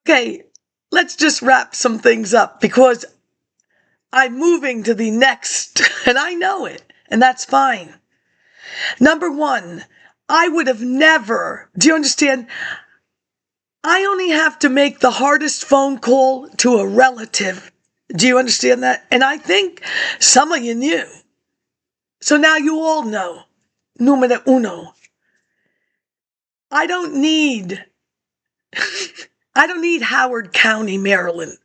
Okay, let's just wrap some things up because I'm moving to the next, and I know it, and that's fine. Number one, I would have never, do you understand? I only have to make the hardest phone call to a relative. Do you understand that? And I think some of you knew. So now you all know. Numero uno. I don't need Howard County, Maryland.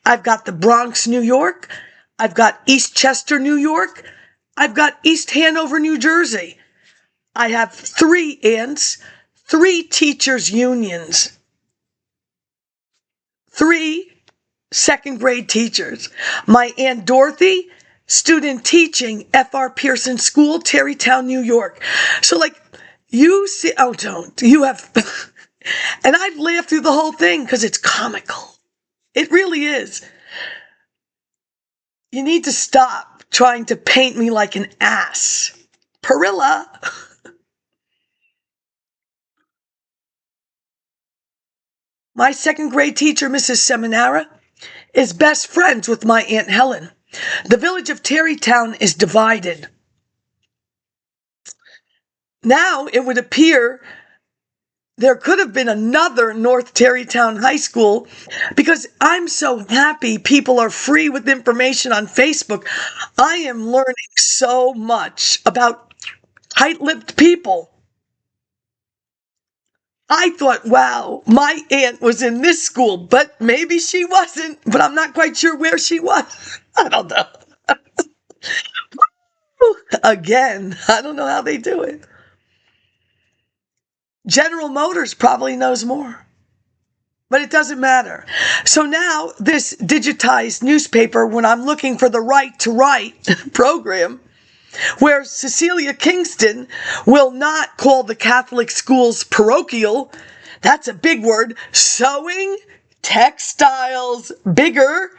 I've got the Bronx, New York. I've got East Chester, New York. I've got East Hanover, New Jersey. I have 3 aunts, 3 teachers' unions, 3 second grade teachers. My Aunt Dorothy, student teaching, F.R. Pearson School, Tarrytown, New York. So like, you see, oh, don't, you have, and I've laughed through the whole thing because it's comical. It really is. You need to stop trying to paint me like an ass. Perilla. My second grade teacher, Mrs. Seminara, is best friends with my Aunt Helen. The village of Tarrytown is divided. Now it would appear there could have been another North Tarrytown High School because I'm so happy people are free with information on Facebook. I am learning so much about tight-lipped people. I thought, wow, my aunt was in this school, but maybe she wasn't, but I'm not quite sure where she was. I don't know. Again, I don't know how they do it. General Motors probably knows more, but it doesn't matter. So now this digitized newspaper, when I'm looking for the Right to Write program, where Cecilia Kingston will not call the Catholic schools parochial, that's a big word, sewing, textiles, bigger.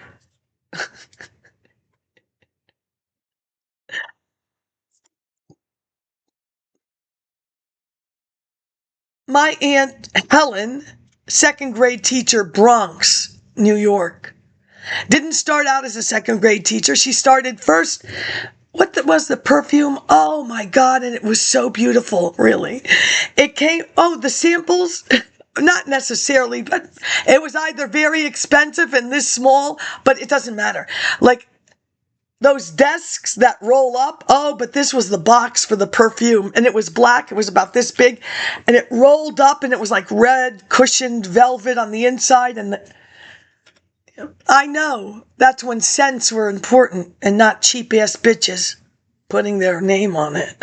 My Aunt Helen, second grade teacher, Bronx, New York. Didn't start out as a second grade teacher. She started first, was the perfume? Oh my God, and it was so beautiful, really. It came, the samples, not necessarily, but it was either very expensive and this small, but it doesn't matter. Like, those desks that roll up, but this was the box for the perfume, and it was black, it was about this big, and it rolled up, and it was like red, cushioned velvet on the inside, and I know, that's when scents were important, and not cheap-ass bitches putting their name on it.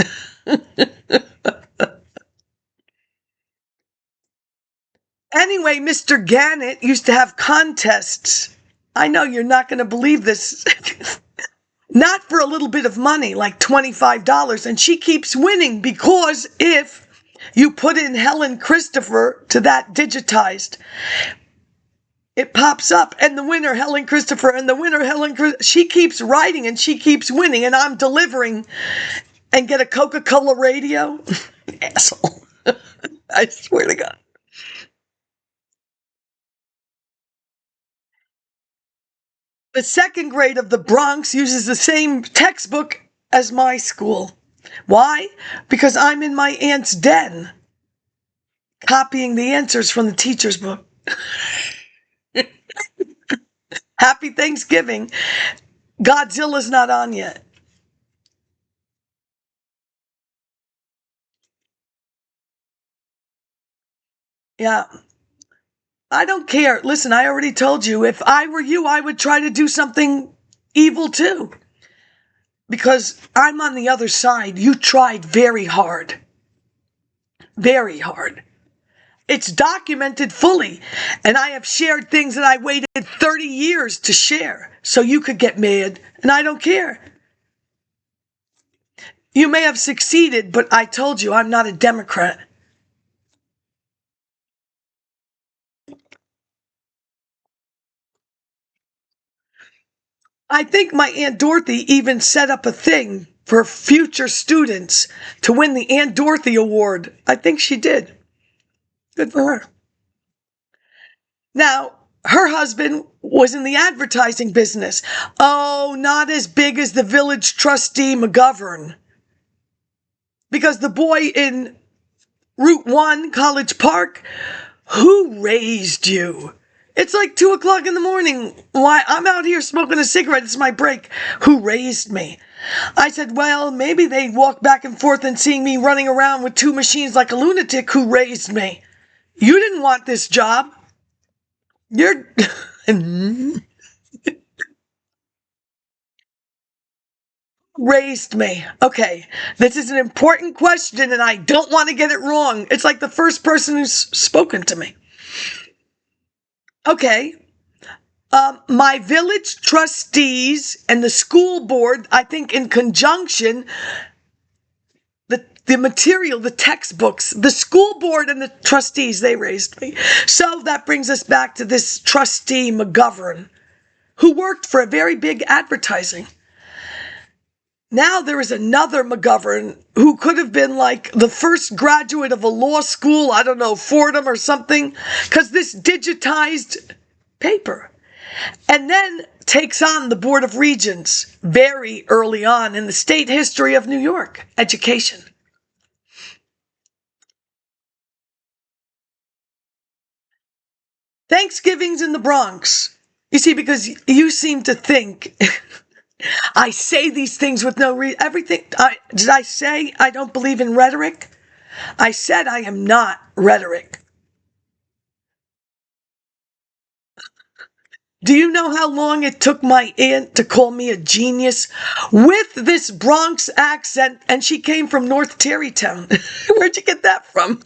Anyway, Mr. Gannett used to have contests. I know you're not going to believe this. Not for a little bit of money, like $25, and she keeps winning because if you put in Helen Christopher to that digitized, it pops up, and the winner, Helen Christopher, and the winner, she keeps writing, and she keeps winning, and I'm delivering, and get a Coca-Cola radio? Asshole. I swear to God. The second grade of the Bronx uses the same textbook as my school. Why? Because I'm in my aunt's den, copying the answers from the teacher's book. Happy Thanksgiving. Godzilla's not on yet. Yeah. I don't care. Listen, I already told you, if I were you, I would try to do something evil too. Because I'm on the other side. You tried very hard. Very hard. It's documented fully. And I have shared things that I waited 30 years to share. So you could get mad. And I don't care. You may have succeeded, but I told you I'm not a Democrat. I think my Aunt Dorothy even set up a thing for future students to win the Aunt Dorothy Award. I think she did. Good for her. Now, her husband was in the advertising business. Oh, not as big as the village trustee McGovern. Because the boy in Route 1, College Park, who raised you? It's like 2 o'clock in the morning. Why, I'm out here smoking a cigarette. It's my break. Who raised me? I said, well, maybe they walk back and forth and seeing me running around with 2 machines like a lunatic. Who raised me? You didn't want this job. You're... raised me. Okay, this is an important question and I don't want to get it wrong. It's like the first person who's spoken to me. Okay. My village trustees and the school board, I think in conjunction, the material, the textbooks, the school board and the trustees, they raised me. So that brings us back to this trustee McGovern, who worked for a very big advertising. Now there is another McGovern who could have been like the first graduate of a law school, I don't know, Fordham or something, because this digitized paper. And then takes on the Board of Regents very early on in the state history of New York education. Thanksgiving's in the Bronx. You see, because you seem to think I say these things with no reason. Everything. Did I say I don't believe in rhetoric? I said I am not rhetoric. Do you know how long it took my aunt to call me a genius with this Bronx accent? And she came from North Tarrytown. Where'd you get that from?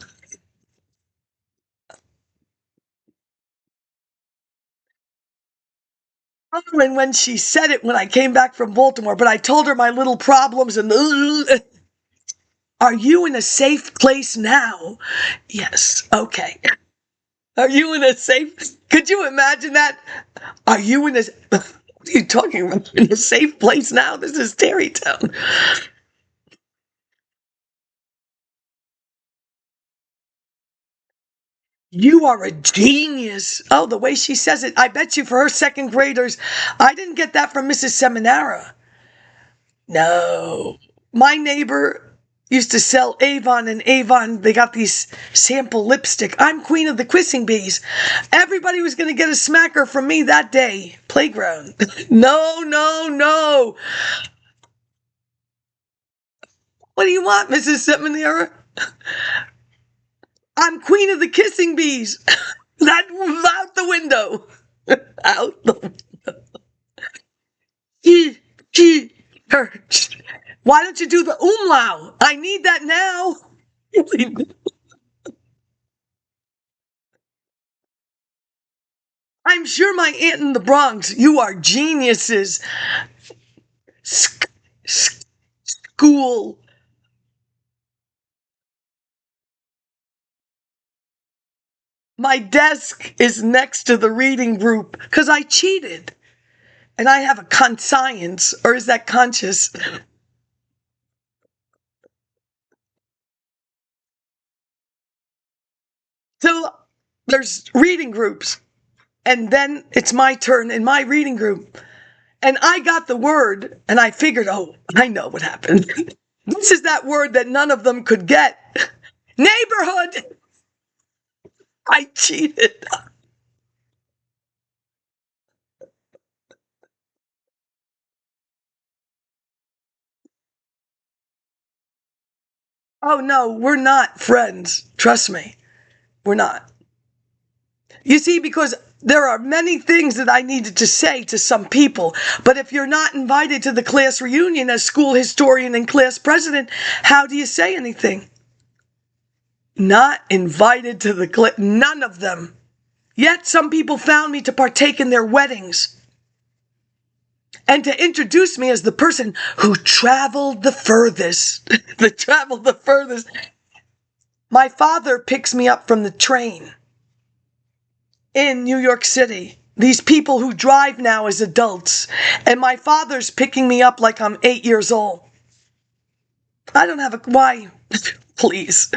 Oh, and when she said it when I came back from Baltimore, but I told her my little problems and are you in a safe place now? Yes. Okay. Are you in a safe? Could you imagine that? Are you in a? What are you talking about? In a safe place now? This is Tarrytown. You are a genius. Oh, the way she says it. I bet you for her second graders, I didn't get that from Mrs. Seminara. No. My neighbor used to sell Avon, and Avon, they got these sample lipstick. I'm queen of the kissing bees. Everybody was going to get a smacker from me that day. Playground. No, no, no. What do you want, Mrs. Seminara? I'm queen of the kissing bees. That out the window. Out the window. Why don't you do the umlaut? I need that now. I'm sure my aunt in the Bronx, you are geniuses. School. My desk is next to the reading group because I cheated. And I have a conscience, or is that conscious? So there's reading groups. And then it's my turn in my reading group. And I got the word, and I figured, oh, I know what happened. This is that word that none of them could get. Neighborhood! I cheated. Oh, no, we're not friends. Trust me. We're not. You see, because there are many things that I needed to say to some people, but if you're not invited to the class reunion as school historian and class president, how do you say anything? Not invited to the class, none of them. Yet some people found me to partake in their weddings and to introduce me as the person who traveled the furthest. The traveled the furthest. My father picks me up from the train in New York City. These people who drive now as adults. And my father's picking me up like I'm 8 years old. I don't have a... Why? Please.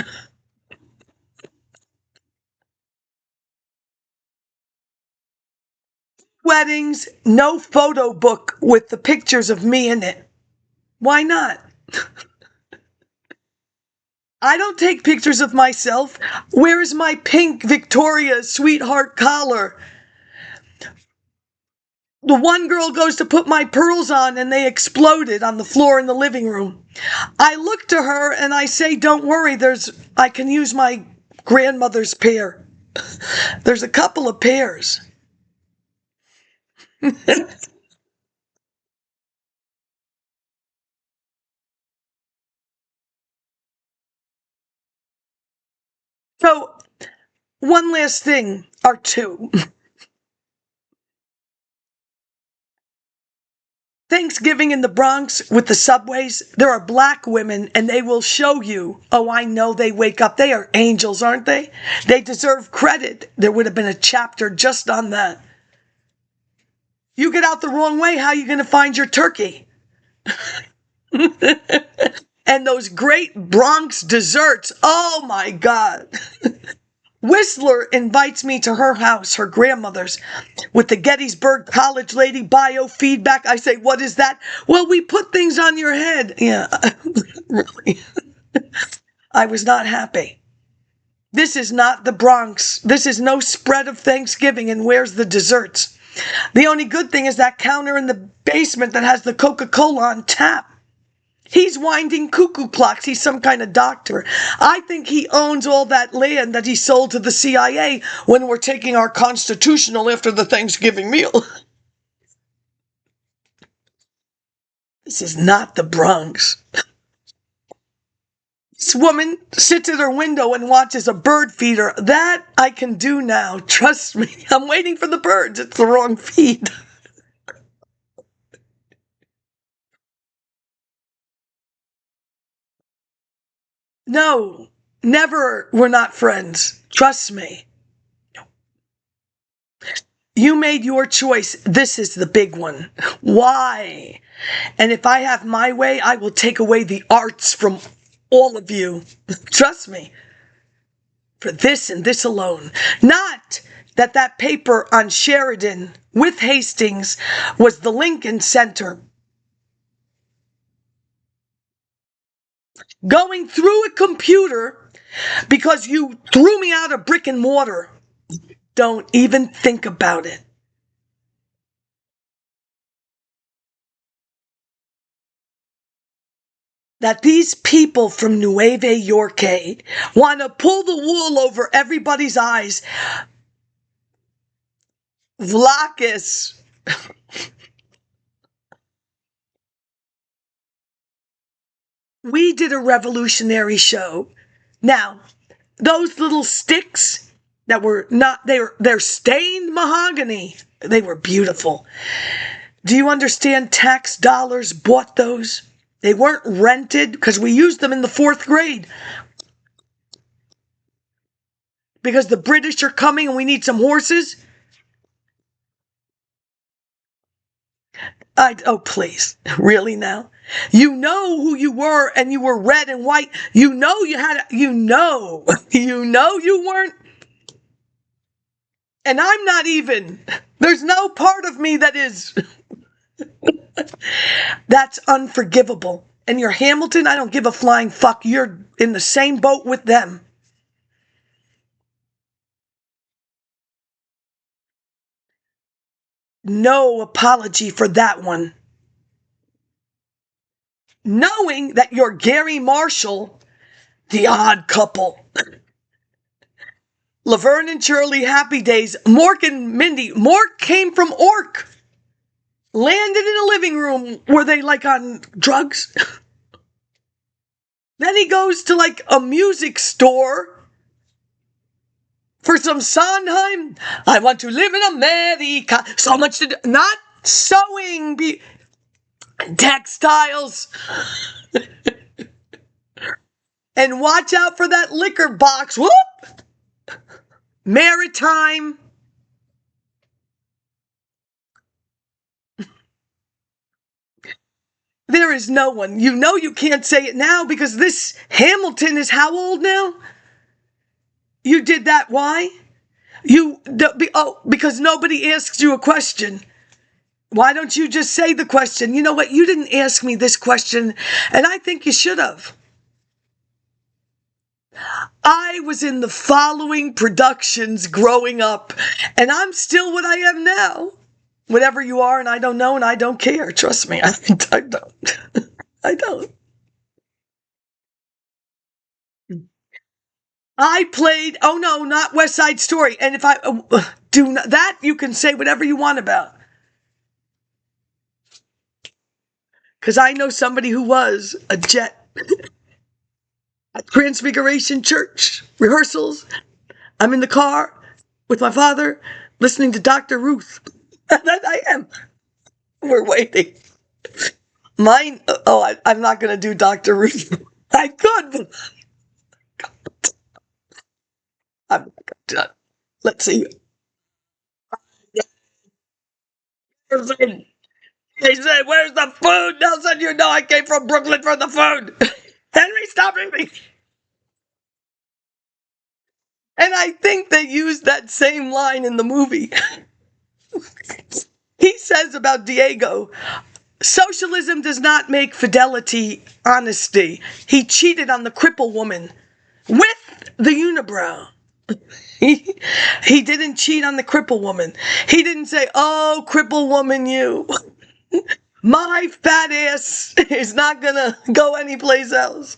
weddings, no photo book with the pictures of me in it. Why not? I don't take pictures of myself. Where is my pink Victoria sweetheart collar? The one girl goes to put my pearls on and they exploded on the floor in the living room. I look to her and I say, don't worry, I can use my grandmother's pair. There's a couple of pairs. So, one last thing, or two. Thanksgiving in the Bronx with the subways, there are black women and they will show you, oh, I know they wake up. They are angels, aren't they? They deserve credit. There would have been a chapter just on that. You get out the wrong way, how are you going to find your turkey? And those great Bronx desserts, oh my God. Whistler invites me to her house, her grandmother's, with the Gettysburg College lady biofeedback. I say, what is that? Well, we put things on your head. Yeah, really. I was not happy. This is not the Bronx. This is no spread of Thanksgiving, and where's the desserts? The only good thing is that counter in the basement that has the Coca-Cola on tap. He's winding cuckoo clocks. He's some kind of doctor. I think he owns all that land that he sold to the CIA when we're taking our constitutional after the Thanksgiving meal. This is not the Bronx. This woman sits at her window and watches a bird feeder. That I can do now. Trust me. I'm waiting for the birds. It's the wrong feed. No, never. We're not friends. Trust me. You made your choice. This is the big one. Why? And if I have my way, I will take away the arts from all of you. Trust me. For this and this alone. Not that paper on Sheridan with Hastings was the Lincoln Center. Going through a computer because you threw me out of brick and mortar. Don't even think about it. That these people from Nueva York want to pull the wool over everybody's eyes. Vlakis. We did a revolutionary show. Now, those little sticks that were not, they're stained mahogany. They were beautiful. Do you understand tax dollars bought those? They weren't rented because we used them in the 4th grade. Because the British are coming and we need some horses. Oh, please. Really now? You know who you were and you were red and white. You know you weren't. And I'm not even. There's no part of me that is. That's unforgivable. And you're Hamilton, I don't give a flying fuck. You're in the same boat with them. No apology for that one. Knowing that you're Gary Marshall, the odd couple. Laverne and Shirley, Happy Days, Mork and Mindy. Mork came from Orc. Landed in a living room. Were they like on drugs? Then he goes to like a music store for some Sondheim. I want to live in America. So much to do. Not sewing. Textiles. And watch out for that liquor box. Whoop. Maritime. There is no one. You know you can't say it now because this Hamilton is how old now? You did that. Why? Because nobody asks you a question. Why don't you just say the question? You know what? You didn't ask me this question, and I think you should have. I was in the following productions growing up, and I'm still what I am now. Whatever you are, and I don't know, and I don't care. Trust me, I don't. I don't. I played, oh no, not West Side Story. And if I do that, you can say whatever you want about. Because I know somebody who was a jet at Transfiguration Church rehearsals. I'm in the car with my father listening to Dr. Ruth. I am. We're waiting. Mine, I'm not going to do Dr. Ruth. I could, but I'm not going to. Let's see. He said, "Where's the food?" Nelson, you know I came from Brooklyn for the food. Henry, stop me. And I think they used that same line in the movie. He says about Diego, socialism does not make fidelity honesty. He cheated on the cripple woman with the unibrow. He didn't cheat on the cripple woman. He didn't say, "Oh, cripple woman, you. My fat ass is not gonna go anyplace else."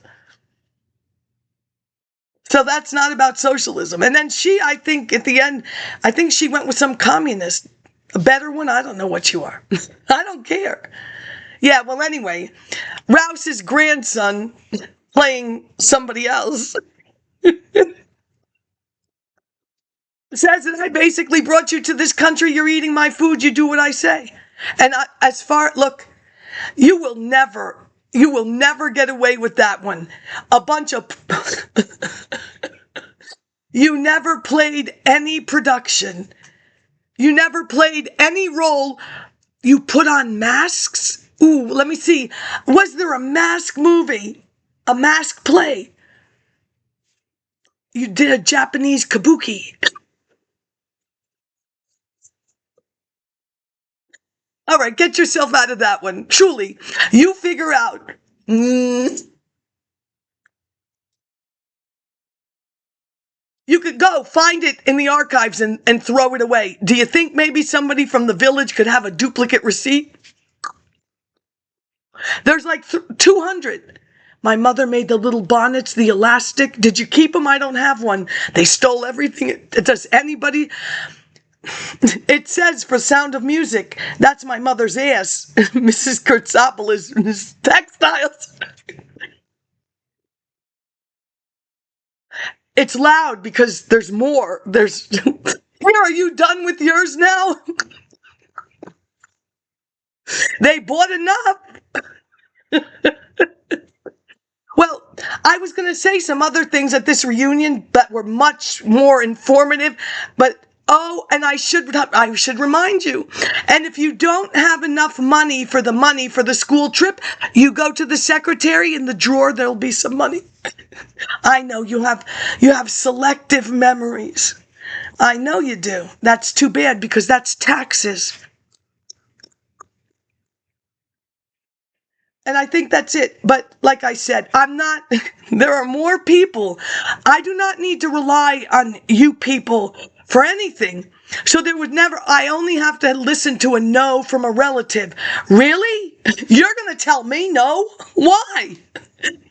So that's not about socialism. And then she, I think, at the end, I think she went with some communist. A better one? I don't know what you are. I don't care. Yeah, well, anyway, Rouse's grandson playing somebody else says that I basically brought you to this country. You're eating my food. You do what I say. And look, you will never get away with that one. A bunch of, you never played any production. You never played any role. You put on masks. Ooh, let me see. Was there a mask movie? A mask play? You did a Japanese kabuki. All right, get yourself out of that one. Truly, you figure out. You could go find it in the archives and throw it away. Do you think maybe somebody from the village could have a duplicate receipt? There's like 200. My mother made the little bonnets, the elastic. Did you keep them? I don't have one. They stole everything. Does anybody? It says for Sound of Music. That's my mother's ass. Mrs. Kurtzopoulos' textiles. It's loud because there's more. Are you done with yours now? They bought enough. Well, I was going to say some other things at this reunion that were much more informative, but and I should remind you. And if you don't have enough money for the school trip, you go to the secretary. In the drawer there'll be some money. I know you have selective memories. I know you do. That's too bad because that's taxes. And I think that's it. But like I said, there are more people. I do not need to rely on you people for anything. So I only have to listen to a no from a relative. Really? You're going to tell me no? Why?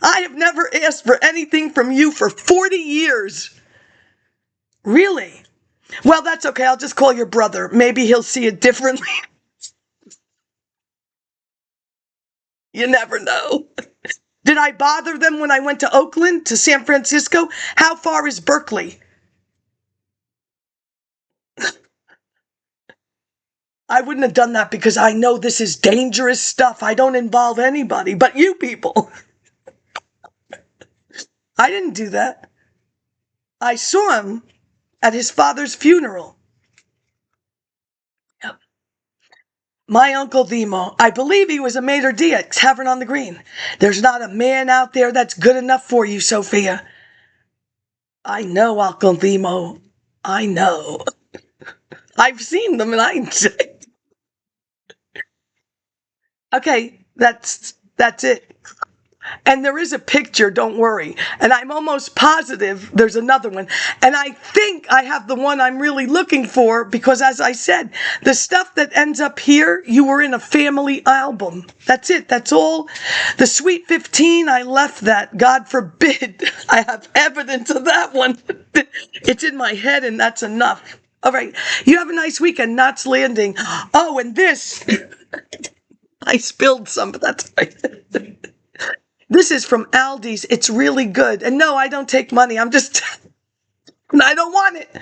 I have never asked for anything from you for 40 years. Really? Well, that's okay. I'll just call your brother. Maybe he'll see it differently. You never know. Did I bother them when I went to Oakland, to San Francisco? How far is Berkeley? I wouldn't have done that because I know this is dangerous stuff. I don't involve anybody but you people. I didn't do that. I saw him at his father's funeral. Yep. My Uncle Themo, I believe he was a maitre d' at Tavern on the Green. There's not a man out there that's good enough for you, Sophia. I know, Uncle Themo. I know. I've seen them, and okay, that's it. And there is a picture, don't worry. And I'm almost positive there's another one. And I think I have the one I'm really looking for because, as I said, the stuff that ends up here, you were in a family album. That's it. That's all. The Sweet 15, I left that. God forbid I have evidence of that one. It's in my head, and that's enough. All right. You have a nice weekend. Knots Landing. Oh, and this. I spilled some, but that's right. This is from Aldi's. It's really good. And no, I don't take money. I don't want it.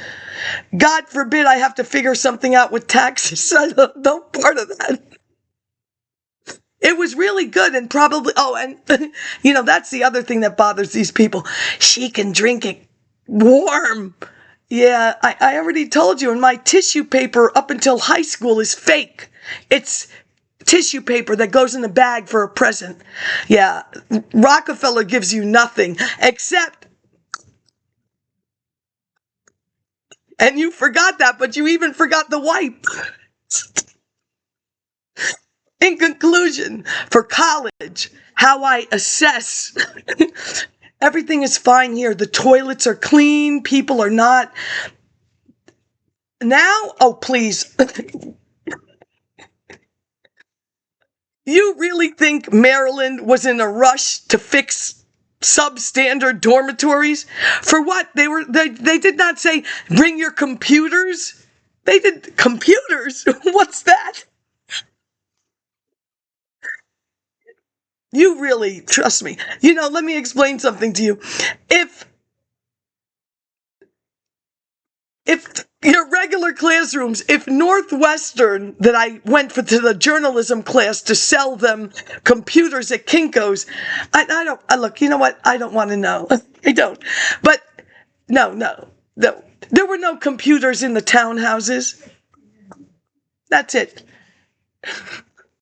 God forbid I have to figure something out with taxes. I don't part of that. It was really good and probably, and that's the other thing that bothers these people. She can drink it warm. Yeah, I already told you, and my tissue paper up until high school is fake. It's tissue paper that goes in a bag for a present. Yeah, Rockefeller gives you nothing except, and you forgot that, but you even forgot the wipe. In conclusion, for college, how I assess, everything is fine here. The toilets are clean, people are not. Now, oh please. You really think Maryland was in a rush to fix substandard dormitories? For what? They did not say, bring your computers. They did computers. What's that? You really, trust me. Let me explain something to you. If your regular classrooms, if Northwestern, that I went to the journalism class to sell them computers at Kinko's, I don't, look, you know what? I don't want to know. I don't. But no. There were no computers in the townhouses. That's it.